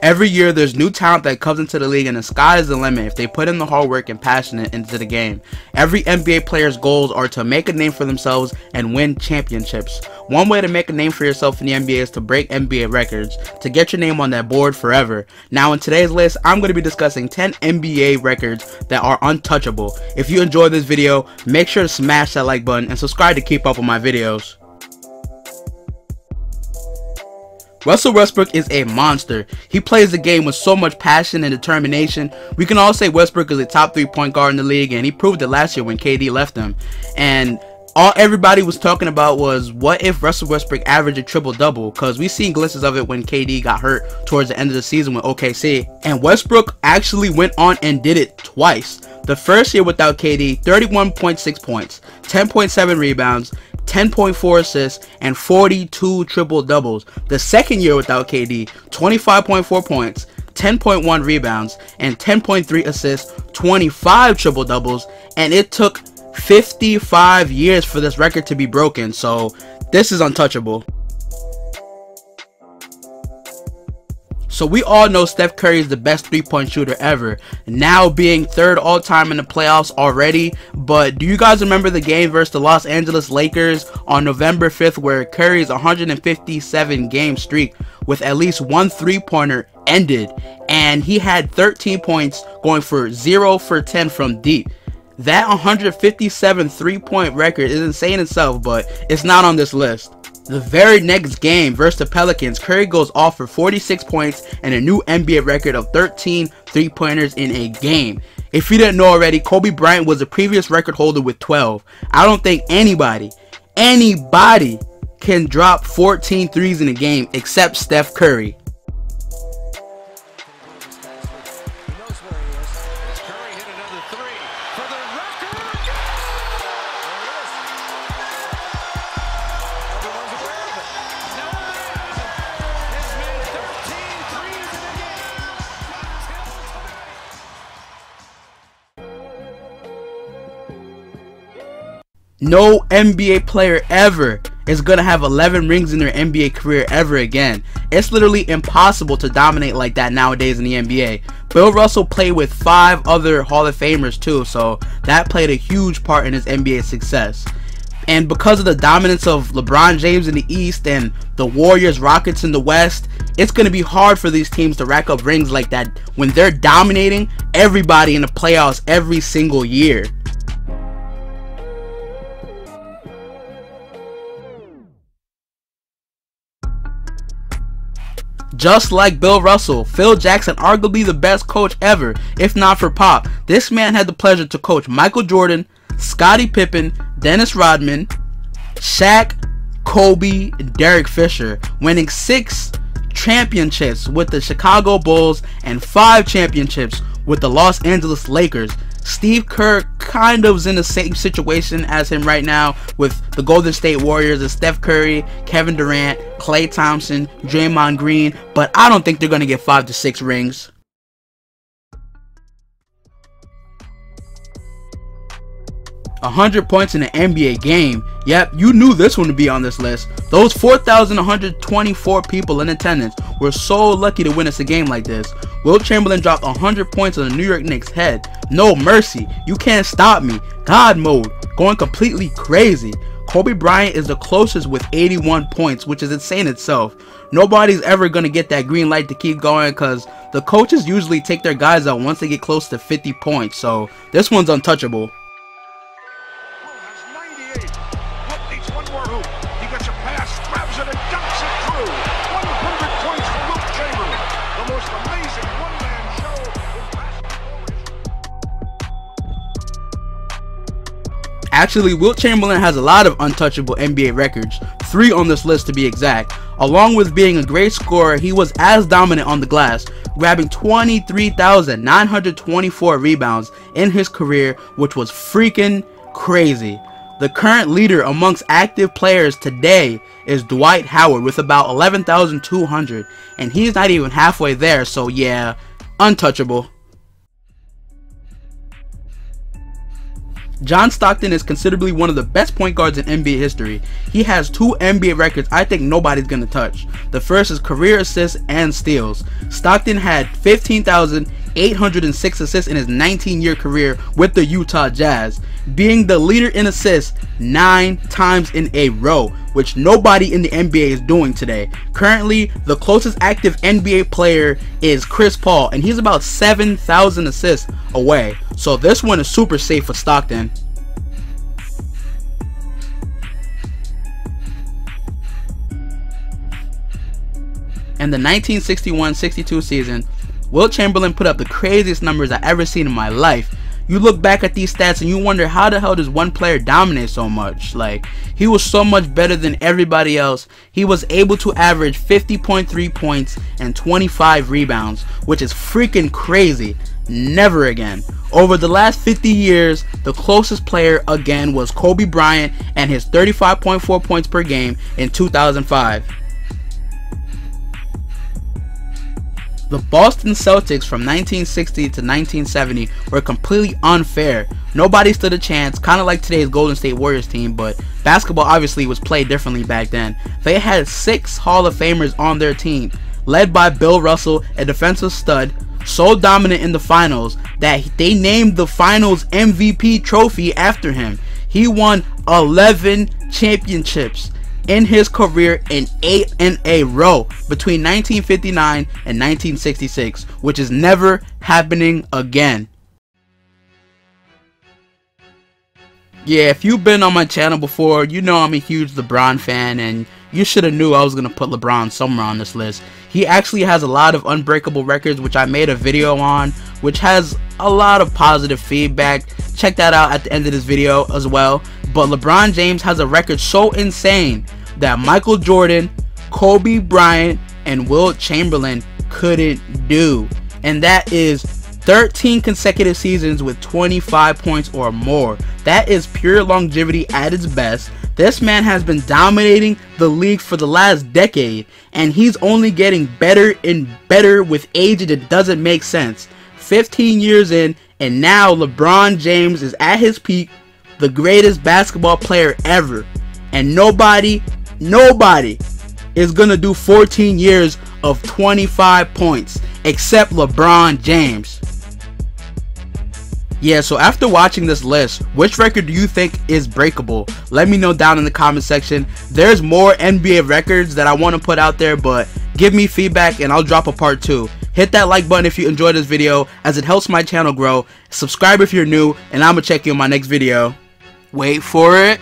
Every year there's new talent that comes into the league, and the sky is the limit if they put in the hard work and passion into the game. Every NBA player's goals are to make a name for themselves and win championships. One way to make a name for yourself in the NBA is to break NBA records, to get your name on that board forever. Now in today's list, I'm going to be discussing 10 NBA records that are untouchable. If you enjoyed this video, make sure to smash that like button and subscribe to keep up with my videos. Russell Westbrook is a monster. He plays the game with so much passion and determination. We can all say Westbrook is a top 3 point guard in the league, and he proved it last year when KD left him. And all everybody was talking about was, what if Russell Westbrook averaged a triple-double? Because we seen glimpses of it when KD got hurt towards the end of the season with OKC. And Westbrook actually went on and did it twice. The first year without KD, 31.6 points, 10.7 rebounds, 10.4 assists, and 42 triple-doubles. The second year without KD, 25.4 points, 10.1 rebounds, and 10.3 assists, 25 triple-doubles, and it took 55 years for this record to be broken, so this is untouchable. So we all know Steph Curry is the best 3-point shooter ever, now being 3rd all-time in the playoffs already. But do you guys remember the game versus the Los Angeles Lakers on November 5th where Curry's 157 game streak with at least one 3-pointer ended, and he had 13 points going for 0 for 10 from deep? That 157 3-point record is insane itself, but it's not on this list. The very next game versus the Pelicans, Curry goes off for 46 points and a new NBA record of 13 3-pointers in a game. If you didn't know already, Kobe Bryant was the previous record holder with 12. I don't think anybody can drop 14 threes in a game except Steph Curry. No NBA player ever is gonna have 11 rings in their NBA career ever again. It's literally impossible to dominate like that nowadays in the NBA. Bill Russell played with 5 other Hall of Famers too, so that played a huge part in his NBA success. And because of the dominance of LeBron James in the East and the Warriors Rockets in the West, it's going to be hard for these teams to rack up rings like that when they're dominating everybody in the playoffs every single year. Just like Bill Russell, Phil Jackson, arguably the best coach ever, if not for Pop. This man had the pleasure to coach Michael Jordan, Scottie Pippen, Dennis Rodman, Shaq, Kobe, and Derek Fisher, winning 6 championships with the Chicago Bulls and 5 championships with the Los Angeles Lakers. Steve Kerr kind of is in the same situation as him right now with the Golden State Warriors and Steph Curry, Kevin Durant, Klay Thompson, Draymond Green, but I don't think they're going to get 5 to 6 rings. "100 points in an NBA game." Yep, you knew this one would be on this list. Those 4,124 people in attendance were so lucky to witness a game like this. Wilt Chamberlain dropped 100 points on the New York Knicks' head. No mercy. You can't stop me. God mode. Going completely crazy. Kobe Bryant is the closest with 81 points, which is insane itself. Nobody's ever going to get that green light to keep going because the coaches usually take their guys out once they get close to 50 points. So this one's untouchable. Actually, Wilt Chamberlain has a lot of untouchable NBA records, 3 on this list to be exact. Along with being a great scorer, he was as dominant on the glass, grabbing 23,924 rebounds in his career, which was freaking crazy. The current leader amongst active players today is Dwight Howard with about 11,200, and he's not even halfway there, so yeah, untouchable. John Stockton is considerably one of the best point guards in NBA history. He has 2 NBA records I think nobody's gonna touch. The first is career assists and steals. Stockton had 15,806 assists in his 19-year career with the Utah Jazz, being the leader in assists 9 times in a row, which nobody in the NBA is doing today. Currently, the closest active NBA player is Chris Paul, and he's about 7,000 assists away. So this one is super safe for Stockton. In the 1961-62 season, Wilt Chamberlain put up the craziest numbers I've ever seen in my life. You look back at these stats and you wonder, how the hell does one player dominate so much? Like, he was so much better than everybody else. He was able to average 50.3 points and 25 rebounds, which is freaking crazy. Never again. Over the last 50 years, the closest player again was Kobe Bryant and his 35.4 points per game in 2005. The Boston Celtics from 1960 to 1970 were completely unfair. Nobody stood a chance, kind of like today's Golden State Warriors team, but basketball obviously was played differently back then. They had 6 Hall of Famers on their team, led by Bill Russell, a defensive stud, so dominant in the finals that they named the finals MVP trophy after him. He won 11 championships in his career in 8 in a row between 1959 and 1966, which is never happening again. Yeah, if you've been on my channel before, you know I'm a huge LeBron fan, and you should have knew I was going to put LeBron somewhere on this list. He actually has a lot of unbreakable records, which I made a video on, which has a lot of positive feedback. Check that out at the end of this video as well. But LeBron James has a record so insane that Michael Jordan, Kobe Bryant, and Wilt Chamberlain couldn't do. And that is 13 consecutive seasons with 25 points or more. That is pure longevity at its best. This man has been dominating the league for the last decade, and he's only getting better and better with age, and it doesn't make sense. 15 years in, and now LeBron James is at his peak, the greatest basketball player ever. And nobody is gonna do 14 years of 25 points except LeBron James. Yeah, so after watching this list, which record do you think is breakable? Let me know down in the comment section. There's more NBA records that I want to put out there, but give me feedback and I'll drop a part 2. Hit that like button if you enjoyed this video, as it helps my channel grow. Subscribe if you're new, and I'm gonna check you in my next video. Wait for it.